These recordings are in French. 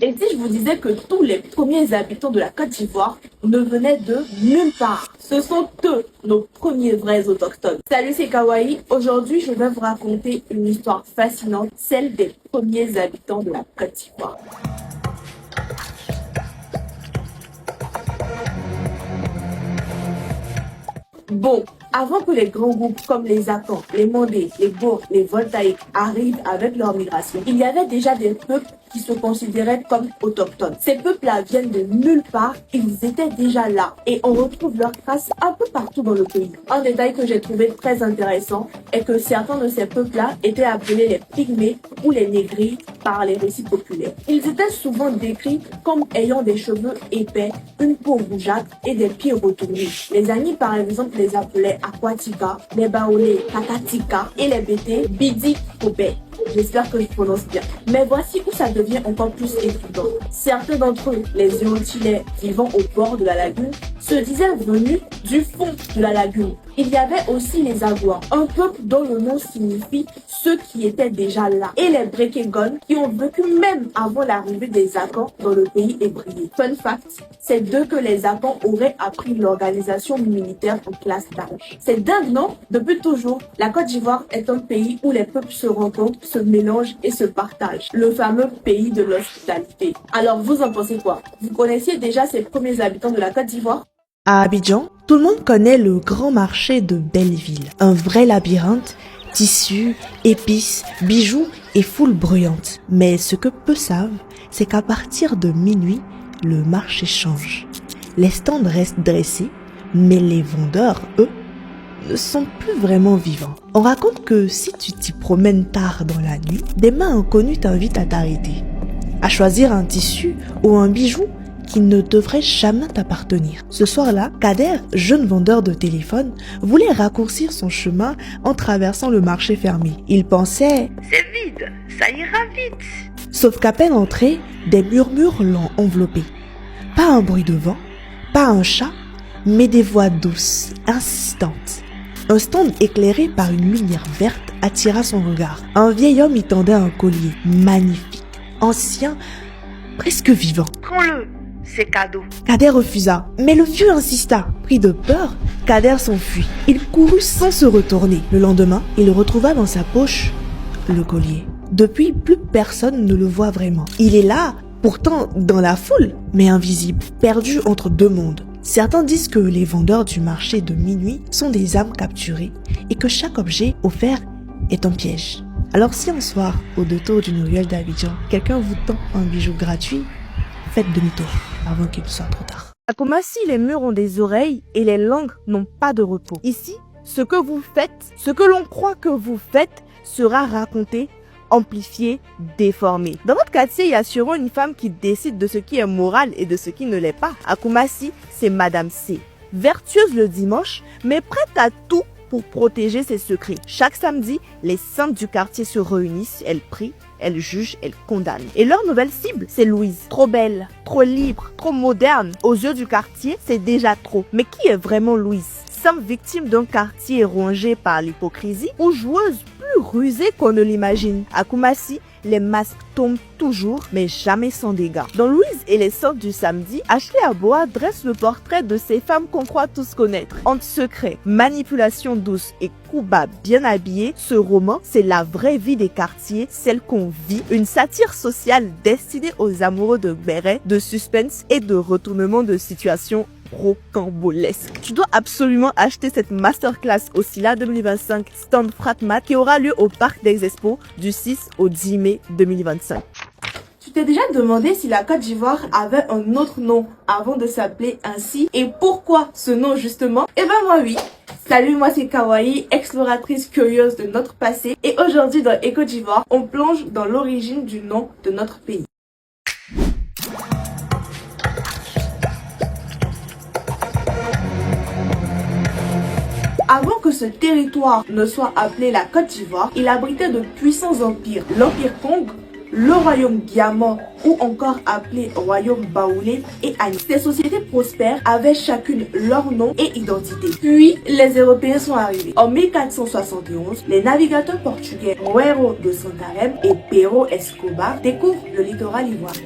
Et si je vous disais que tous les premiers habitants de la Côte d'Ivoire ne venaient de nulle part? Ce sont eux, nos premiers vrais autochtones. Salut, c'est Kawaii. Aujourd'hui, je vais vous raconter une histoire fascinante, celle des premiers habitants de la Côte d'Ivoire. Bon, avant que les grands groupes comme les Akans, les Mandés, les Boers, les Voltaïques arrivent avec leur migration, il y avait déjà des peuples qui se considéraient comme autochtones. Ces peuples-là viennent de nulle part, ils étaient déjà là et on retrouve leurs traces un peu partout dans le pays. Un détail que j'ai trouvé très intéressant est que certains de ces peuples-là étaient appelés les Pygmées ou les Négriers par les récits populaires. Ils étaient souvent décrits comme ayant des cheveux épais, une peau rougeâtre et des pieds retournés. Les Anis, par exemple, les appelaient Aquatica, les Baolés Kakatika et les Bétés Bidi Kopé. J'espère que je prononce bien. Mais voici où ça devient encore plus évident. Certains d'entre eux, les Irontilais vivant au bord de la lagune, se disaient venus du fond de la lagune. Il y avait aussi les Agouas, un peuple dont le nom signifie ceux qui étaient déjà là, et les Brekegon qui ont vécu même avant l'arrivée des Akans dans le pays ébrié. Fun fact, c'est d'eux que les Akans auraient appris l'organisation militaire en classe d'âge. C'est dingue, non? Depuis toujours, la Côte d'Ivoire est un pays où les peuples se rencontrent, se mélangent et se partagent. Le fameux pays de l'hospitalité. Alors vous en pensez quoi? Vous connaissiez déjà ces premiers habitants de la Côte d'Ivoire? À Abidjan, tout le monde connaît le grand marché de Belleville, un vrai labyrinthe, tissus, épices, bijoux et foules bruyantes. Mais ce que peu savent, c'est qu'à partir de minuit, le marché change. Les stands restent dressés, mais les vendeurs, eux, ne sont plus vraiment vivants. On raconte que si tu t'y promènes tard dans la nuit, des mains inconnues t'invitent à t'arrêter, à choisir un tissu ou un bijou qui ne devrait jamais t'appartenir. Ce soir-là, Kader, jeune vendeur de téléphone, voulait raccourcir son chemin en traversant le marché fermé. Il pensait « C'est vide, ça ira vite !» Sauf qu'à peine entré, des murmures l'ont enveloppé. Pas un bruit de vent, pas un chat, mais des voix douces, insistantes. Un stand éclairé par une lumière verte attira son regard. Un vieil homme y tendait un collier magnifique, ancien, presque vivant. « Prends-le, c'est cadeau. » Kader refusa, mais le vieux insista. Pris de peur, Kader s'enfuit. Il courut sans se retourner. Le lendemain, il retrouva dans sa poche le collier. Depuis, plus personne ne le voit vraiment. Il est là, pourtant dans la foule, mais invisible, perdu entre deux mondes. Certains disent que les vendeurs du marché de minuit sont des âmes capturées et que chaque objet offert est un piège. Alors si un soir, au détour d'une ruelle d'Abidjan, quelqu'un vous tend un bijou gratuit, faites demi-tour avant qu'il soit trop tard. À Koumassi, les murs ont des oreilles et les langues n'ont pas de repos. Ici, ce que vous faites, ce que l'on croit que vous faites, sera raconté, amplifié, déformé. Dans notre quartier, il y a sûrement une femme qui décide de ce qui est moral et de ce qui ne l'est pas. À Koumassi, c'est Madame C. Vertueuse le dimanche, mais prête à tout pour protéger ses secrets. Chaque samedi, les saintes du quartier se réunissent, elles prient, elles jugent, elles condamnent. Et leur nouvelle cible, c'est Louise. Trop belle, trop libre, trop moderne. Aux yeux du quartier, c'est déjà trop. Mais qui est vraiment Louise? Sommes victimes d'un quartier rongé par l'hypocrisie ou joueuse plus rusée qu'on ne l'imagine. À Koumassi, les masques tombent toujours, mais jamais sans dégâts. Dans Louise et les sortes du samedi, Ashley Aboa dresse le portrait de ces femmes qu'on croit tous connaître. Entre secrets, manipulation douce et coups bas bien habillés, ce roman, c'est la vraie vie des quartiers, celle qu'on vit, une satire sociale destinée aux amoureux de béret, de suspense et de retournement de situation rocambolesque. Tu dois absolument acheter cette masterclass au SILA 2025 Stand Fratmat qui aura lieu au Parc des Expos du 6 au 10 mai 2025. Tu t'es déjà demandé si la Côte d'Ivoire avait un autre nom avant de s'appeler ainsi et pourquoi ce nom justement? Eh ben moi oui. Salut, moi c'est Kawaii, exploratrice curieuse de notre passé et aujourd'hui dans Éco d'Ivoire, on plonge dans l'origine du nom de notre pays. Avant que ce territoire ne soit appelé la Côte d'Ivoire, il abritait de puissants empires. L'Empire Kong, le royaume Diamant ou encore appelés royaume baoulé et Ani. Ces sociétés prospères avaient chacune leur nom et identité. Puis, les Européens sont arrivés. En 1471, les navigateurs portugais Roero de Santarém et Pero Escobar découvrent le littoral ivoirien.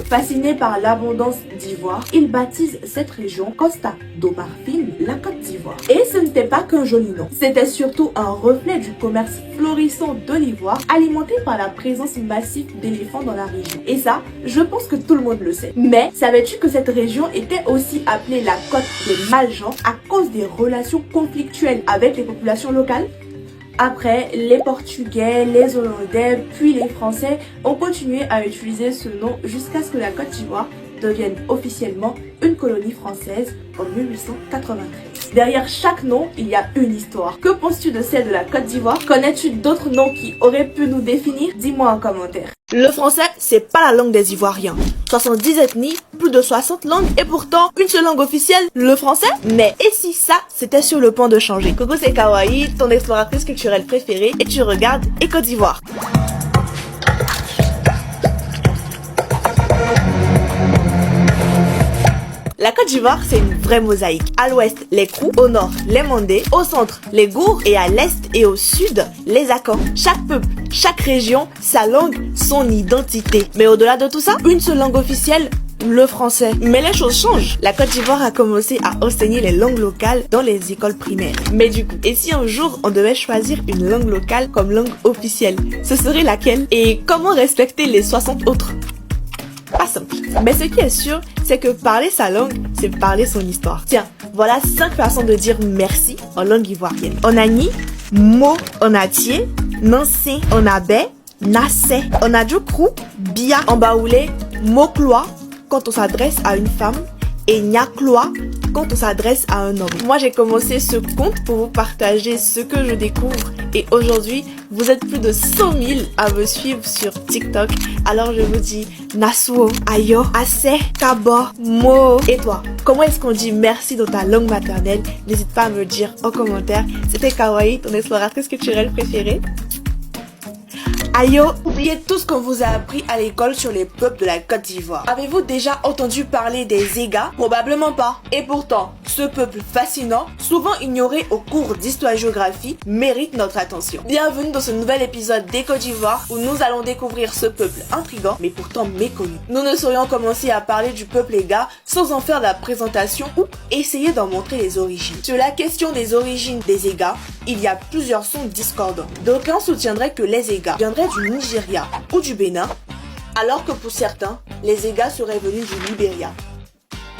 Fascinés par l'abondance d'ivoire, ils baptisent cette région Costa do Marfim, la Côte d'Ivoire. Et ce n'était pas qu'un joli nom, c'était surtout un reflet du commerce florissant de l'ivoire, alimenté par la présence massive d'éléphants dans la région. Et ça, je pense que tout le monde le sait. Mais savais-tu que cette région était aussi appelée la Côte des Malgens à cause des relations conflictuelles avec les populations locales? Après, les Portugais, les Hollandais, puis les Français ont continué à utiliser ce nom jusqu'à ce que la Côte d'Ivoire devienne officiellement une colonie française en 1893. Derrière chaque nom, il y a une histoire. Que penses-tu de celle de la Côte d'Ivoire? Connais-tu d'autres noms qui auraient pu nous définir? Dis-moi en commentaire. Le français, c'est pas la langue des Ivoiriens. 70 ethnies, plus de 60 langues et pourtant une seule langue officielle, le français? Mais et si ça, c'était sur le point de changer? Coucou, c'est Kawaii, ton exploratrice culturelle préférée et tu regardes Éco d'Ivoire. La Côte d'Ivoire, c'est une vraie mosaïque. À l'ouest, les Krou, au nord, les Mandés, au centre, les Gours et à l'est et au sud, les Akans. Chaque peuple, chaque région, sa langue, son identité. Mais au-delà de tout ça, une seule langue officielle, le français. Mais les choses changent. La Côte d'Ivoire a commencé à enseigner les langues locales dans les écoles primaires. Mais du coup, et si un jour on devait choisir une langue locale comme langue officielle, ce serait laquelle? Et comment respecter les 60 autres? Pas simple. Mais ce qui est sûr, c'est que parler sa langue, c'est parler son histoire. Tiens, voilà 5 façons de dire merci en langue ivoirienne. On a ni, mo, on a tié, nansé, on a bé, nassé, on a djoukrou, bia, en baoulé, mokloa, quand on s'adresse à une femme, et nyakloa, quand on s'adresse à un homme. Moi, j'ai commencé ce compte pour vous partager ce que je découvre et aujourd'hui, vous êtes plus de 100 000 à me suivre sur TikTok. Alors je vous dis Nasuo, Ayo, Ase, Kabo, Mo. Et toi, comment est-ce qu'on dit merci dans ta langue maternelle? N'hésite pas à me le dire en commentaire. C'était Kawaii, ton exploratrice culturelle préférée. Ayo, oubliez tout ce qu'on vous a appris à l'école sur les peuples de la Côte d'Ivoire. Avez-vous déjà entendu parler des Ega? Probablement pas. Et pourtant, ce peuple fascinant, souvent ignoré au cours d'histoire-géographie, mérite notre attention. Bienvenue dans ce nouvel épisode des Côtes d'Ivoire où nous allons découvrir ce peuple intrigant mais pourtant méconnu. Nous ne saurions commencer à parler du peuple Ega sans en faire la présentation ou essayer d'en montrer les origines. Sur la question des origines des Ega, il y a plusieurs sons discordants. D'aucuns soutiendraient que les Ega viendraient du Nigeria ou du Bénin, alors que pour certains, les Ega seraient venus du Libéria.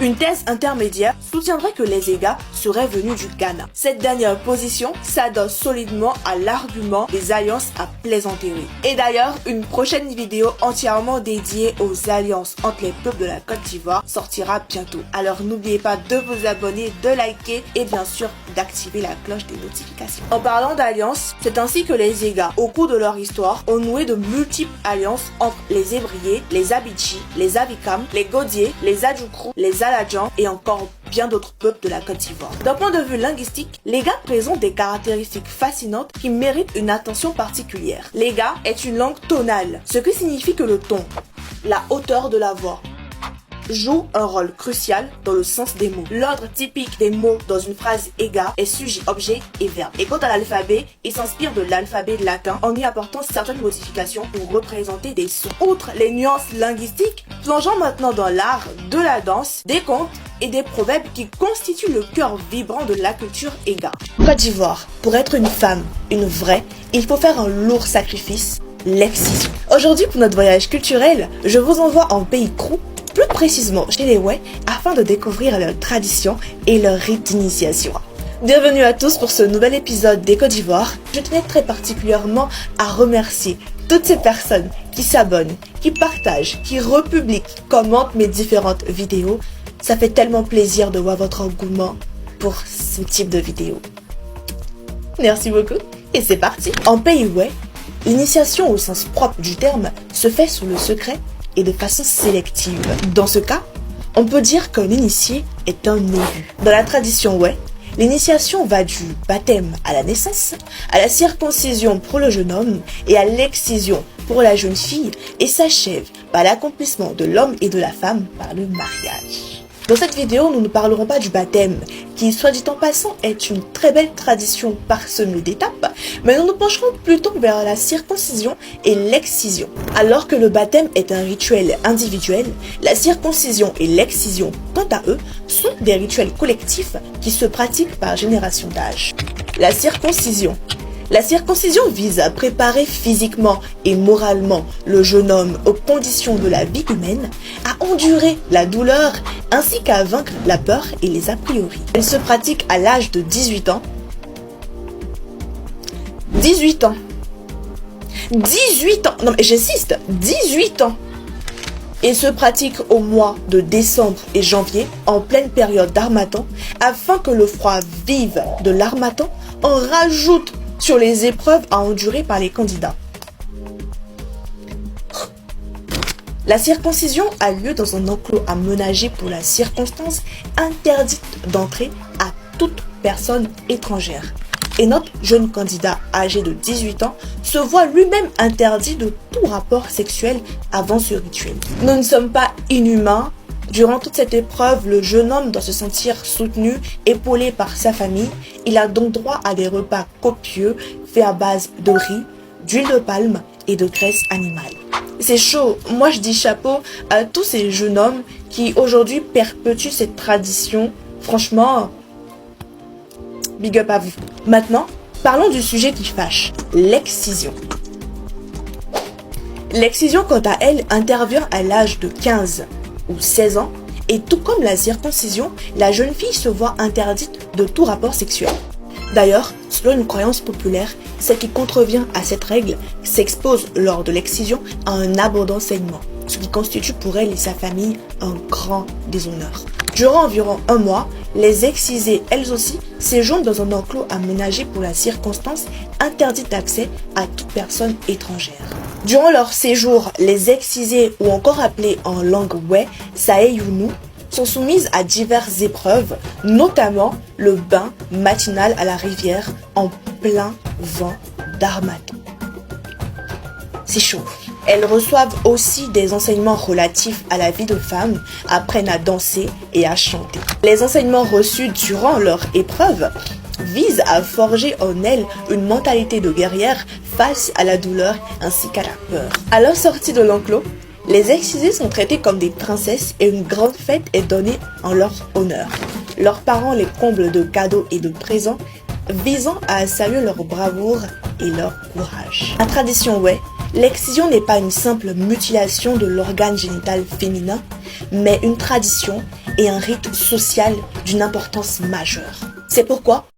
Une thèse intermédiaire soutiendrait que les Ega seraient venus du Ghana. Cette dernière position s'adosse solidement à l'argument des alliances à plaisanterie. Et d'ailleurs, une prochaine vidéo entièrement dédiée aux alliances entre les peuples de la Côte d'Ivoire sortira bientôt. Alors n'oubliez pas de vous abonner, de liker et bien sûr d'activer la cloche des notifications. En parlant d'alliances, c'est ainsi que les Ega, au cours de leur histoire, ont noué de multiples alliances entre les Ébriers, les Abidji, les Avikam, les Godiers, les Adjoukrou, les Aladjan et encore bien d'autres peuples de la Côte d'Ivoire. D'un point de vue linguistique, l'Ega présente des caractéristiques fascinantes qui méritent une attention particulière. L'Ega est une langue tonale, ce qui signifie que le ton, la hauteur de la voix, joue un rôle crucial dans le sens des mots. L'ordre typique des mots dans une phrase Ega est sujet, objet et verbe. Et quant à l'alphabet, il s'inspire de l'alphabet latin en y apportant certaines modifications pour représenter des sons. Outre les nuances linguistiques, plongeons maintenant dans l'art de la danse, des contes et des proverbes qui constituent le cœur vibrant de la culture Ega. Côte d'Ivoire, pour être une femme, une vraie, il faut faire un lourd sacrifice, l'excision. Aujourd'hui, pour notre voyage culturel, je vous envoie en pays Krou, plus précisément chez les Wè, afin de découvrir leurs traditions et leurs rites d'initiation. Bienvenue à tous pour ce nouvel épisode des Côtes d'Ivoire. Je tenais très particulièrement à remercier toutes ces personnes qui s'abonnent, qui partagent, qui republient, qui commentent mes différentes vidéos. Ça fait tellement plaisir de voir votre engouement pour ce type de vidéo. Merci beaucoup et c'est parti. En pays Wè, l'initiation au sens propre du terme se fait sous le secret et de façon sélective. Dans ce cas, on peut dire qu'un initié est un élu. Dans la tradition Wè, l'initiation va du baptême à la naissance, à la circoncision pour le jeune homme et à l'excision pour la jeune fille et s'achève par l'accomplissement de l'homme et de la femme par le mariage. Dans cette vidéo, nous ne parlerons pas du baptême, qui, soit dit en passant, est une très belle tradition parsemée d'étapes, mais nous nous pencherons plutôt vers la circoncision et l'excision. Alors que le baptême est un rituel individuel, la circoncision et l'excision, quant à eux, sont des rituels collectifs qui se pratiquent par génération d'âge. La circoncision. La circoncision vise à préparer physiquement et moralement le jeune homme aux conditions de la vie humaine, à endurer la douleur ainsi qu'à vaincre la peur et les a priori. Elle se pratique à l'âge de 18 ans. 18 ans. 18 ans. Non mais j'insiste, 18 ans. Et se pratique au mois de décembre et janvier, en pleine période d'harmattan, afin que le froid vive de l'harmattan en rajoute sur les épreuves à endurer par les candidats. La circoncision a lieu dans un enclos aménagé pour la circonstance interdite d'entrée à toute personne étrangère. Et notre jeune candidat âgé de 18 ans se voit lui-même interdit de tout rapport sexuel avant ce rituel. Nous ne sommes pas inhumains. Durant toute cette épreuve, le jeune homme doit se sentir soutenu, épaulé par sa famille. Il a donc droit à des repas copieux, faits à base de riz, d'huile de palme et de graisse animale. C'est chaud. Moi, je dis chapeau à tous ces jeunes hommes qui aujourd'hui perpétuent cette tradition. Franchement, big up à vous. Maintenant, parlons du sujet qui fâche, l'excision. L'excision, quant à elle, intervient à l'âge de 15 ou 16 ans, et tout comme la circoncision, la jeune fille se voit interdite de tout rapport sexuel. D'ailleurs, selon une croyance populaire, celle qui contrevient à cette règle s'expose lors de l'excision à un abondant saignement, ce qui constitue pour elle et sa famille un grand déshonneur. Durant environ un mois, les excisées, elles aussi, séjournent dans un enclos aménagé pour la circonstance interdite d'accès à toute personne étrangère. Durant leur séjour, les excisées, ou encore appelées en langue Wé, Saeyounou, sont soumises à diverses épreuves, notamment le bain matinal à la rivière en plein vent d'harmattan. C'est chaud. Elles reçoivent aussi des enseignements relatifs à la vie de femme, apprennent à danser et à chanter. Les enseignements reçus durant leur épreuve visent à forger en elles une mentalité de guerrière face à la douleur ainsi qu'à la peur. À leur sortie de l'enclos, les excisées sont traitées comme des princesses et une grande fête est donnée en leur honneur. Leurs parents les comblent de cadeaux et de présents visant à saluer leur bravoure et leur courage. La tradition Wé, l'excision n'est pas une simple mutilation de l'organe génital féminin, mais une tradition et un rite social d'une importance majeure. C'est pourquoi